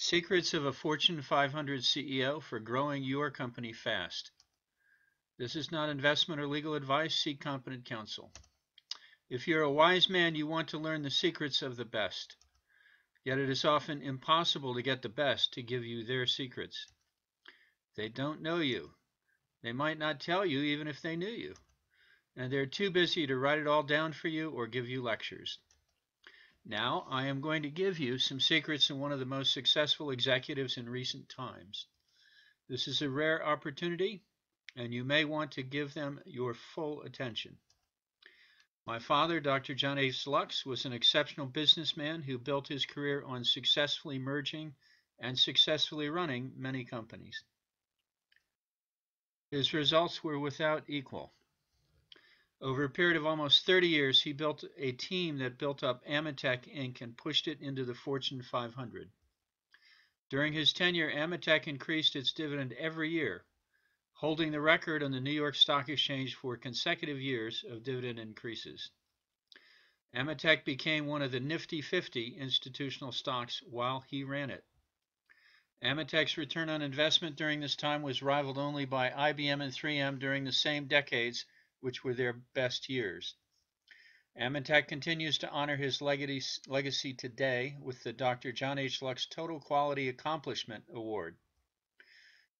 Secrets of a Fortune 500 CEO for growing your company fast. This is not investment or legal advice. Seek competent counsel. If you're a wise man, you want to learn the secrets of the best. Yet it is often impossible to get the best to give you their secrets. They don't know you. They might not tell you even if they knew you. And they're too busy to write it all down for you or give you lectures. Now, I am going to give you some secrets of one of the most successful executives in recent times. This is a rare opportunity, and you may want to give them your full attention. My father, Dr. John H. Lux, was an exceptional businessman who built his career on successfully merging and successfully running many companies. His results were without equal. Over a period of almost 30 years, he built a team that built up AMETEK Inc. and pushed it into the Fortune 500. During his tenure, AMETEK increased its dividend every year, holding the record on the New York Stock Exchange for consecutive years of dividend increases. AMETEK became one of the Nifty 50 institutional stocks while he ran it. AMETEK's return on investment during this time was rivaled only by IBM and 3M during the same decades, which were their best years. AMETEK continues to honor his legacy today with the Dr. John H. Lux Total Quality Accomplishment Award.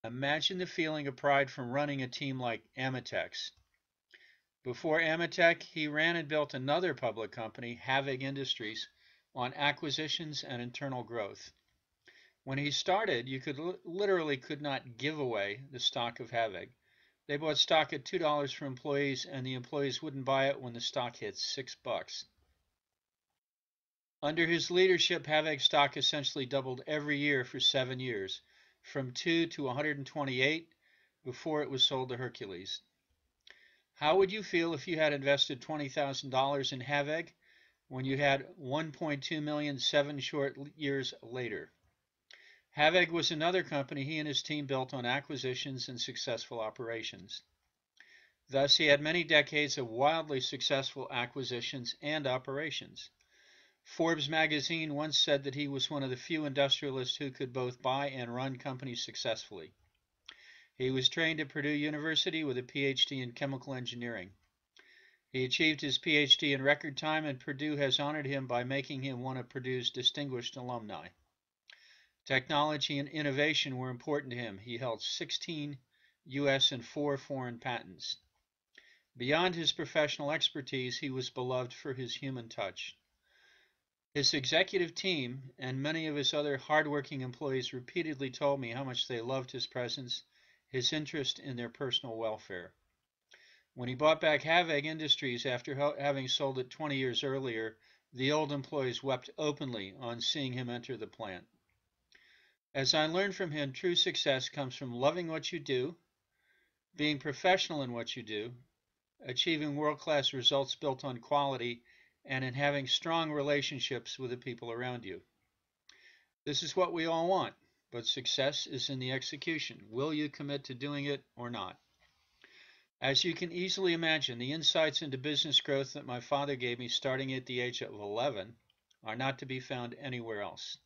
Imagine the feeling of pride from running a team like AMETEK's. Before AMETEK, he ran and built another public company, AMETEK Industries, on acquisitions and internal growth. When he started, you literally could not give away the stock of AMETEK. They bought stock at $2 for employees, and the employees wouldn't buy it when the stock hit $6. Under his leadership, AMETEK stock essentially doubled every year for 7 years, from 2 to 128 before it was sold to Hercules. How would you feel if you had invested $20,000 in AMETEK when you had 1.2 million 7 short years later? AMETEK was another company he and his team built on acquisitions and successful operations. Thus, he had many decades of wildly successful acquisitions and operations. Forbes magazine once said that he was one of the few industrialists who could both buy and run companies successfully. He was trained at Purdue University with a PhD in chemical engineering. He achieved his PhD in record time, and Purdue has honored him by making him one of Purdue's distinguished alumni. Technology and innovation were important to him. He held 16 U.S. and 4 foreign patents. Beyond his professional expertise, he was beloved for his human touch. His executive team and many of his other hardworking employees repeatedly told me how much they loved his presence, his interest in their personal welfare. When he bought back AMETEK Industries after having sold it 20 years earlier, the old employees wept openly on seeing him enter the plant. As I learned from him, true success comes from loving what you do, being professional in what you do, achieving world-class results built on quality, and in having strong relationships with the people around you. This is what we all want, but success is in the execution. Will you commit to doing it or not? As you can easily imagine, the insights into business growth that my father gave me starting at the age of 11 are not to be found anywhere else.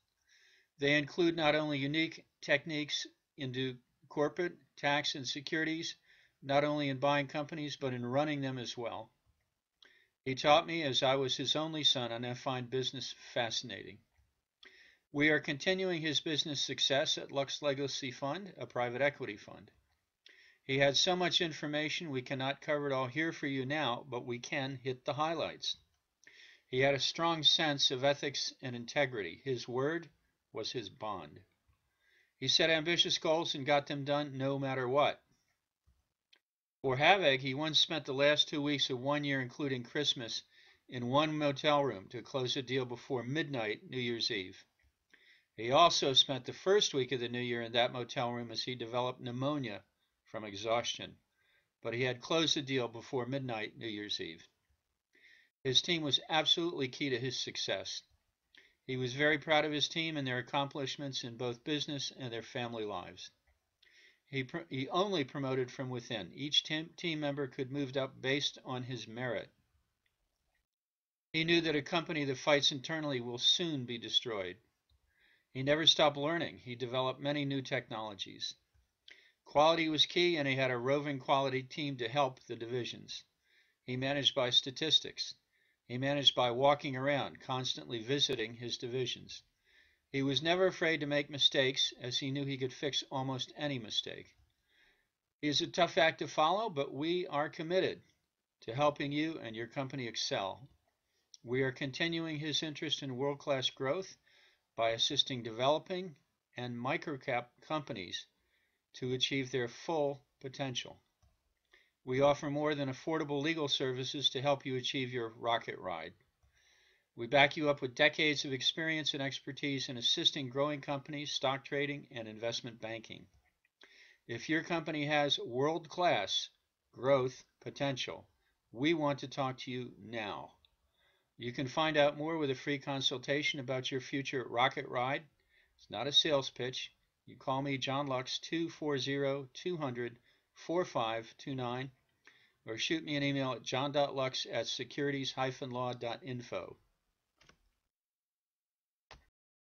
They include not only unique techniques into corporate, tax, and securities, not only in buying companies, but in running them as well. He taught me as I was his only son, and I find business fascinating. We are continuing his business success at Lux Legacy Fund, a private equity fund. He had so much information we cannot cover it all here for you now, but we can hit the highlights. He had a strong sense of ethics and integrity. His word was his bond. He set ambitious goals and got them done no matter what. For AMETEK, he once spent the last 2 weeks of 1 year, including Christmas, in one motel room to close a deal before midnight New Year's Eve. He also spent the first week of the new year in that motel room as he developed pneumonia from exhaustion, but he had closed the deal before midnight New Year's Eve. His team was absolutely key to his success. He was very proud of his team and their accomplishments in both business and their family lives. He only promoted from within. Each team member could move up based on his merit. He knew that a company that fights internally will soon be destroyed. He never stopped learning. He developed many new technologies. Quality was key, and he had a roving quality team to help the divisions. He managed by statistics. He managed by walking around, constantly visiting his divisions. He was never afraid to make mistakes, as he knew he could fix almost any mistake. He is a tough act to follow, but we are committed to helping you and your company excel. We are continuing his interest in world-class growth by assisting developing and microcap companies to achieve their full potential. We offer more than affordable legal services to help you achieve your rocket ride. We back you up with decades of experience and expertise in assisting growing companies, stock trading, and investment banking. If your company has world-class growth potential, we want to talk to you now. You can find out more with a free consultation about your future rocket ride. It's not a sales pitch. You call me, John Lux, 240-200-4529, or shoot me an email at john.lux@securities-law.info.